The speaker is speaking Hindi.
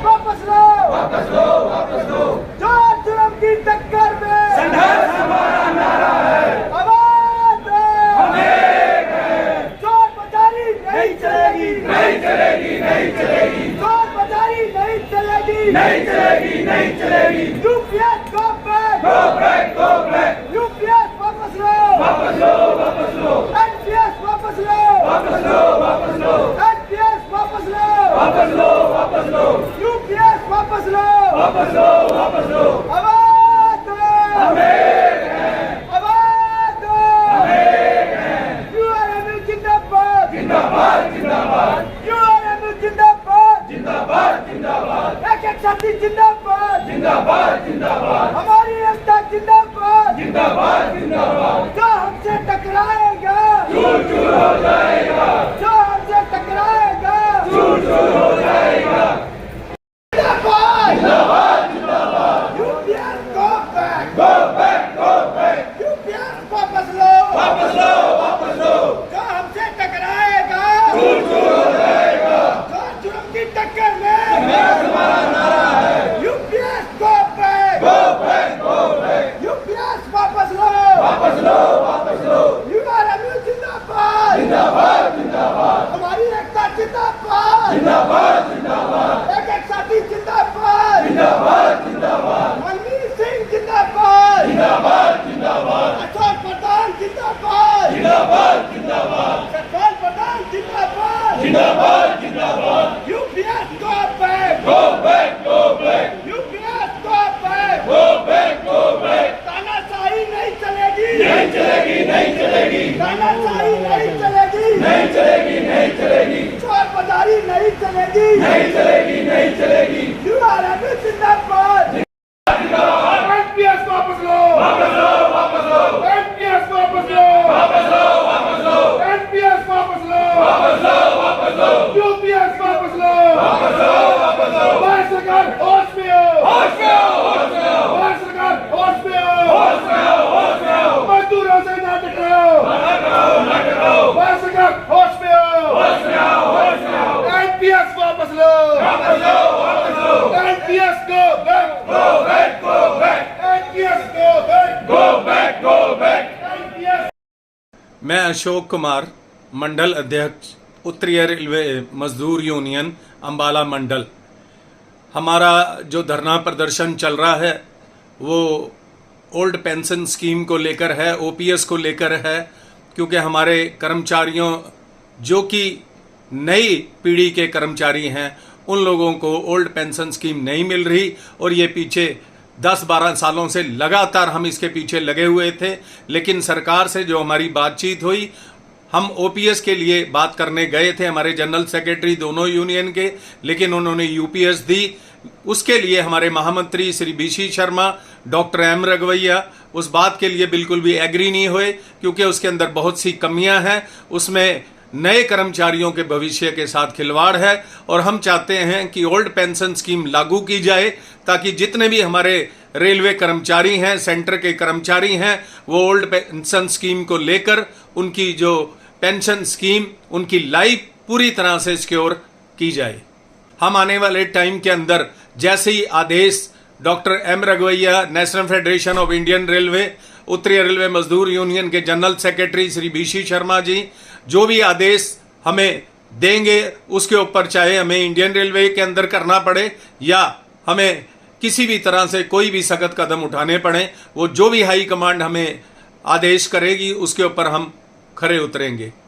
वापस लो। जो जुर्म की टक्कर में संघर्ष हमारा नारा है। आवाज चोर बाजारी नहीं चलेगी। चोर बाजारी नहीं चलेगी। UPS go back. यूपीएस वापस लो। एनपीएस वापस लो। एनपीएस वापस लो। यूपीएस वापस लो। आवाज दो। यूआरएमयू जिंदाबाद। यूआरएमयू जिंदाबाद। एक साथी जिंदाबाद। हमारी एकता जिंदाबाद। जो हमसे टकराएगा चूर हो जाएगा। जो हमसे टकराएगा जिंदाबाद। UPS go back. यूपीएस वापस लो। जो हमसे टकराएगा चूर हो जाएगा। जो जुर्म की टक्कर में संघर्ष हमारा नारा है। UPS go back. यूपीएस वापस लो। यूआरएमयू जिंदाबाद। हमारी एकता जिंदाबाद। एक साथी जिंदाबाद। मनमीत सिंह जिंदाबाद। अशोक प्रधान जिंदाबाद। सतपाल प्रधान जिंदाबाद। UPS go back. UPS go back. तानाशाही नहीं चलेगी। चोर बाजारी नहीं चलेगी। यूआरएमयू जिंदाबाद। एनपीएस वापस लो। एनपीएस वापस लो। यूपीएस वापस लो। भारत सरकार होश में हो। मजदूरों से ना टकराओ। भारत सरकार होश में हो। एनपीएस वापस लो। NPS go back. एनपीएस मैं अशोक कुमार, मंडल अध्यक्ष, उत्तरीय रेलवे मजदूर यूनियन अंबाला मंडल। हमारा जो धरना प्रदर्शन चल रहा है वो ओल्ड पेंशन स्कीम को लेकर है, ओपीएस को लेकर है, क्योंकि हमारे कर्मचारियों जो कि नई पीढ़ी के कर्मचारी हैं उन लोगों को ओल्ड पेंशन स्कीम नहीं मिल रही और ये पीछे 10-12 सालों से लगातार हम इसके पीछे लगे हुए थे। लेकिन सरकार से जो हमारी बातचीत हुई, हम ओपीएस के लिए बात करने गए थे, हमारे जनरल सेक्रेटरी दोनों यूनियन के, लेकिन उन्होंने यूपीएस दी। उसके लिए हमारे महामंत्री Shri BC Sharma, doctor M Raghavaiah उस बात के लिए बिल्कुल भी एग्री नहीं हुए, क्योंकि उसके अंदर बहुत सी कमियां हैं, उसमें नए कर्मचारियों के भविष्य के साथ खिलवाड़ है। और हम चाहते हैं कि ओल्ड पेंशन स्कीम लागू की जाए ताकि जितने भी हमारे रेलवे कर्मचारी हैं, सेंटर के कर्मचारी हैं, वो ओल्ड पेंशन स्कीम को लेकर उनकी जो पेंशन स्कीम, उनकी लाइफ पूरी तरह से सिक्योर की जाए। हम आने वाले टाइम के अंदर जैसे ही आदेश doctor M Raghavaiah, national federation of Indian railway, उत्तरीय रेलवे मजदूर यूनियन के general secretary Shri BC Sharma ji जो भी आदेश हमें देंगे, उसके ऊपर चाहे हमें इंडियन रेलवे के अंदर करना पड़े या हमें किसी भी तरह से कोई भी सख्त कदम उठाने पड़े, वो जो भी हाई कमांड हमें आदेश करेगी उसके ऊपर हम खरे उतरेंगे।